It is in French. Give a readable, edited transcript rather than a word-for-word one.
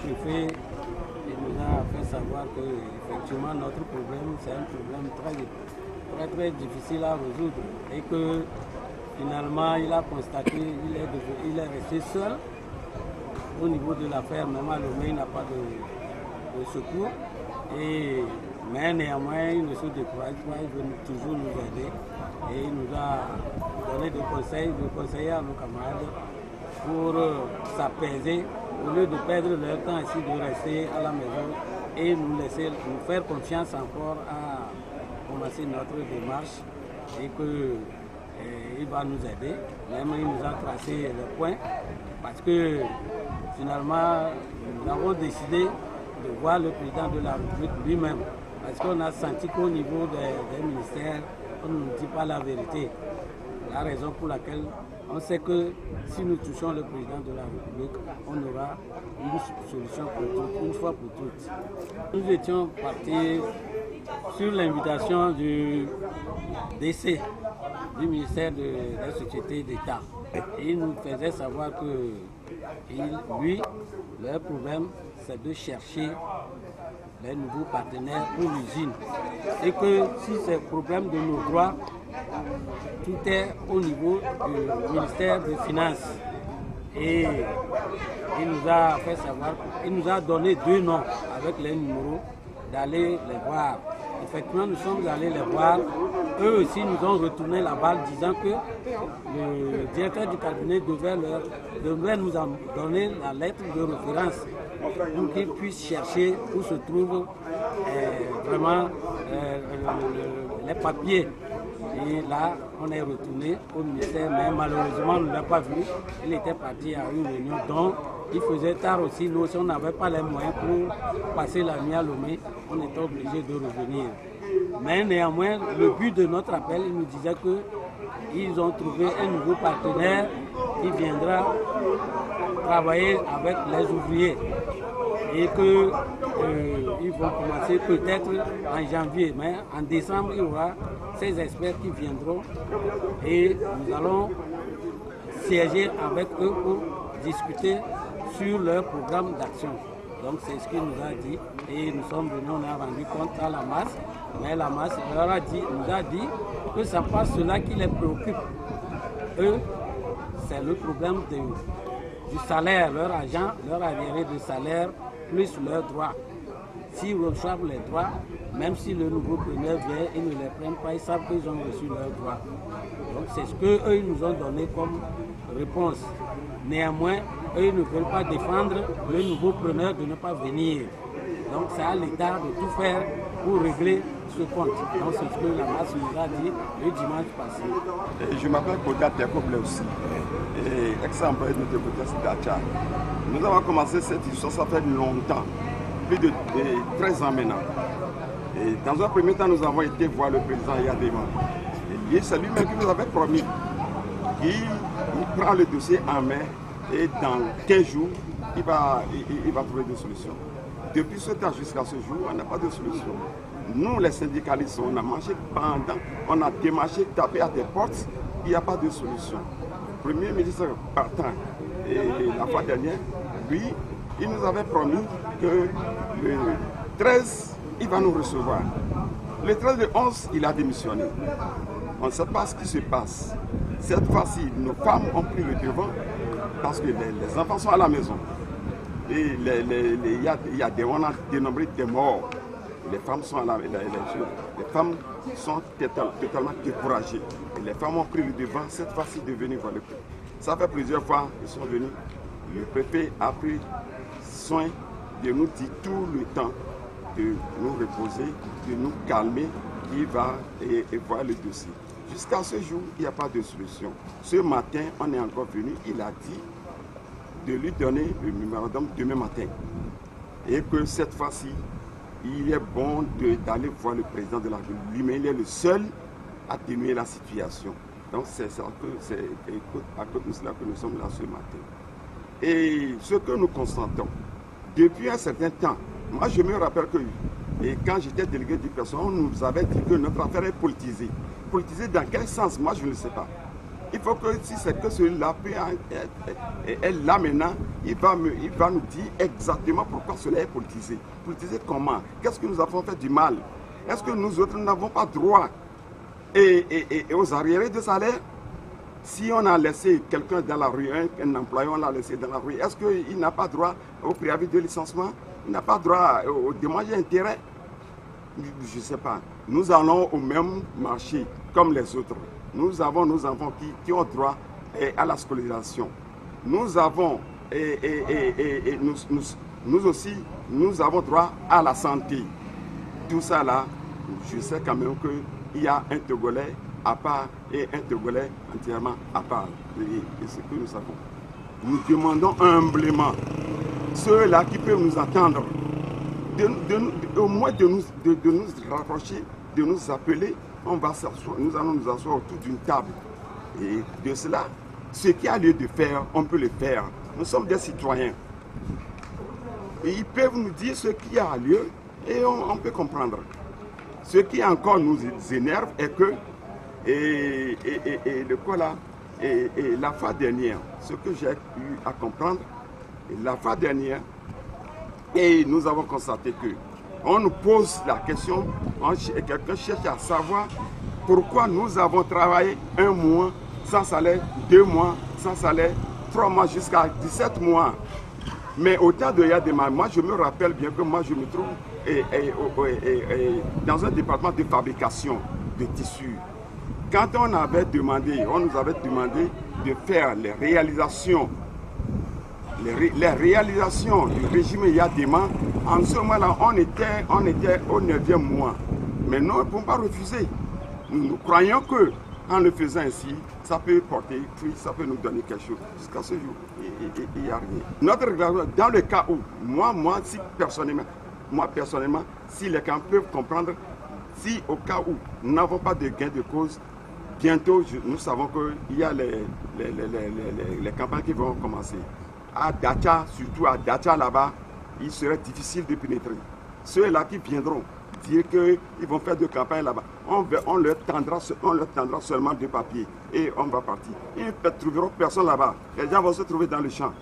sous-préfet nous a fait savoir que effectivement notre problème, c'est un problème très difficile à résoudre et que finalement il a constaté, il est resté seul au niveau de l'affaire, même à Lomé, il n'a pas de secours. Mais néanmoins, il ne se décourage pas, il veut toujours nous aider. Et il nous a donné des conseils à nos camarades pour s'apaiser, au lieu de perdre leur temps ici, de rester à la maison et nous faire confiance encore à commencer notre démarche et qu'il va nous aider. Même il nous a tracé le point parce que finalement, nous avons décidé de voir le président de la République lui-même. Parce qu'on a senti qu'au niveau des ministères, on ne nous dit pas la vérité. La raison pour laquelle on sait que si nous touchons le président de la République, on aura une solution pour toutes, une fois pour toutes. Nous étions partis sur l'invitation du DC, du ministère de la Société d'État. Et il nous faisait savoir que lui, leur problème, c'est de chercher les nouveaux partenaires pour l'usine. Et que si c'est le problème de nos droits, tout est au niveau du ministère des Finances. Et il nous a fait savoir, il nous a donné 2 noms avec les numéros d'aller les voir. Effectivement, nous sommes allés les voir. Eux aussi nous ont retourné la balle disant que le directeur du cabinet devait nous donner la lettre de référence pour qu'ils puissent chercher où se trouvent vraiment les papiers. Et là, on est retourné au ministère, mais malheureusement, on ne l'a pas vu. Il était parti à une réunion, donc il faisait tard aussi. Nous aussi, on n'avait pas les moyens pour passer la nuit à Lomé. On était obligé de revenir. Mais néanmoins, le but de notre appel, il nous disait qu'ils ont trouvé un nouveau partenaire qui viendra travailler avec les ouvriers. Et qu'ils vont commencer peut-être en janvier, mais en décembre, il y aura ces experts qui viendront et nous allons siéger avec eux pour discuter sur leur programme d'action. Donc c'est ce qu'il nous a dit et nous sommes venus, on a rendu compte à la masse, mais la masse nous a dit que ça passe cela qui les préoccupe. Eux, c'est le problème du salaire, leur argent, leur arriéré de salaire, plus leurs droits. S'ils reçoivent les droits, même si le nouveau premier vient, ils ne les prennent pas, ils savent qu'ils ont reçu leurs droits. Donc c'est ce qu'eux, ils nous ont donné comme réponse. Néanmoins, eux, ils ne veulent pas défendre le nouveau preneur de ne pas venir. Donc c'est à l'État de tout faire pour régler ce compte. Donc c'est ce que la masse nous a dit le dimanche passé. Je m'appelle Koda Tekoble aussi, ex-employé de Tekotas Dacha. Nous avons commencé cette histoire, ça fait longtemps, plus de 13 ans maintenant. Et dans un premier temps, nous avons été voir le président Yadema. Et c'est lui-même qui nous avait promis qu'il prend le dossier en main et dans 15 jours, il va trouver des solutions. Depuis ce temps jusqu'à ce jour, on n'a pas de solution. Nous, les syndicalistes, on a marché pendant, on a démarché, tapé à des portes, il n'y a pas de solution. Le Premier ministre partant, et la fois dernière, lui, il nous avait promis que le 13, il va nous recevoir. Le 13 de 11, il a démissionné. On ne sait pas ce qui se passe. Cette fois-ci, nos femmes ont pris le devant parce que les enfants sont à la maison. Et on a dénombré des morts. Les femmes sont à la maison. Les femmes sont totalement découragées. Et les femmes ont pris le devant cette fois-ci de venir voir le préfet. Ça fait plusieurs fois qu'ils sont venus. Le préfet a pris soin de nous dire tout le temps de nous reposer, de nous calmer, il va et voir le dossier. Jusqu'à ce jour, il n'y a pas de solution. Ce matin, on est encore venu, il a dit de lui donner le mémorandum demain matin. Et que cette fois-ci, il est bon d'aller voir le président de la République, mais il est le seul à atténuer la situation. Donc c'est à cause de cela que nous sommes là ce matin. Et ce que nous constatons, depuis un certain temps, moi je me rappelle que quand j'étais délégué du personnel, on nous avait dit que notre affaire est politisée. Politisée dans quel sens? Moi je ne sais pas. Il faut que si c'est que celui-là est là maintenant, il va nous dire exactement pourquoi cela est politisé. Politisé comment? Qu'est-ce que nous avons fait du mal? Est-ce que nous autres n'avons pas droit aux arriérés de salaire? Si on a laissé quelqu'un dans la rue, un employé, on l'a laissé dans la rue, est-ce qu'il n'a pas droit au préavis de licenciement? Il n'a pas droit au dommage d'intérêt? Je ne sais pas. Nous allons au même marché comme les autres. Nous avons nos enfants qui ont droit à la scolarisation. Nous avons, nous aussi, nous avons droit à la santé. Tout ça là, je sais quand même qu'il y a un Togolais à part et un Togolais entièrement à part. Et ce que nous savons. Nous demandons humblement ceux-là qui peuvent nous attendre, au moins de nous rapprocher, de nous appeler. Nous allons nous asseoir autour d'une table. Et de cela, ce qui a lieu de faire, on peut le faire. Nous sommes des citoyens. Et ils peuvent nous dire ce qui a lieu et on peut comprendre. Ce qui encore nous énerve est que, la fois dernière, ce que j'ai eu à comprendre, la fois dernière, et nous avons constaté que on nous pose la question, quelqu'un cherche à savoir pourquoi nous avons travaillé 1 mois sans salaire, 2 mois sans salaire, 3 mois jusqu'à 17 mois. Mais au temps de Yadema, moi je me rappelle bien que moi je me trouve dans un département de fabrication de tissus. Quand on nous avait demandé de faire les réalisations du régime Yadema, en ce moment-là, on était au 9e mois. Mais nous ne pouvons pas refuser. Nous croyons que en le faisant ainsi, ça peut porter fruit, ça peut nous donner quelque chose. Jusqu'à ce jour, il n'y a rien. Dans le cas où, si personnellement, si les camps peuvent comprendre, si au cas où nous n'avons pas de gain de cause, bientôt, nous savons qu'il y a les campagnes qui vont commencer. À Dacha, surtout à Dacha là-bas, il serait difficile de pénétrer. Ceux-là qui viendront dire qu'ils vont faire de campagne là-bas, on leur tendra seulement 2 papiers et on va partir. Ils ne trouveront personne là-bas. Les gens vont se trouver dans le champ.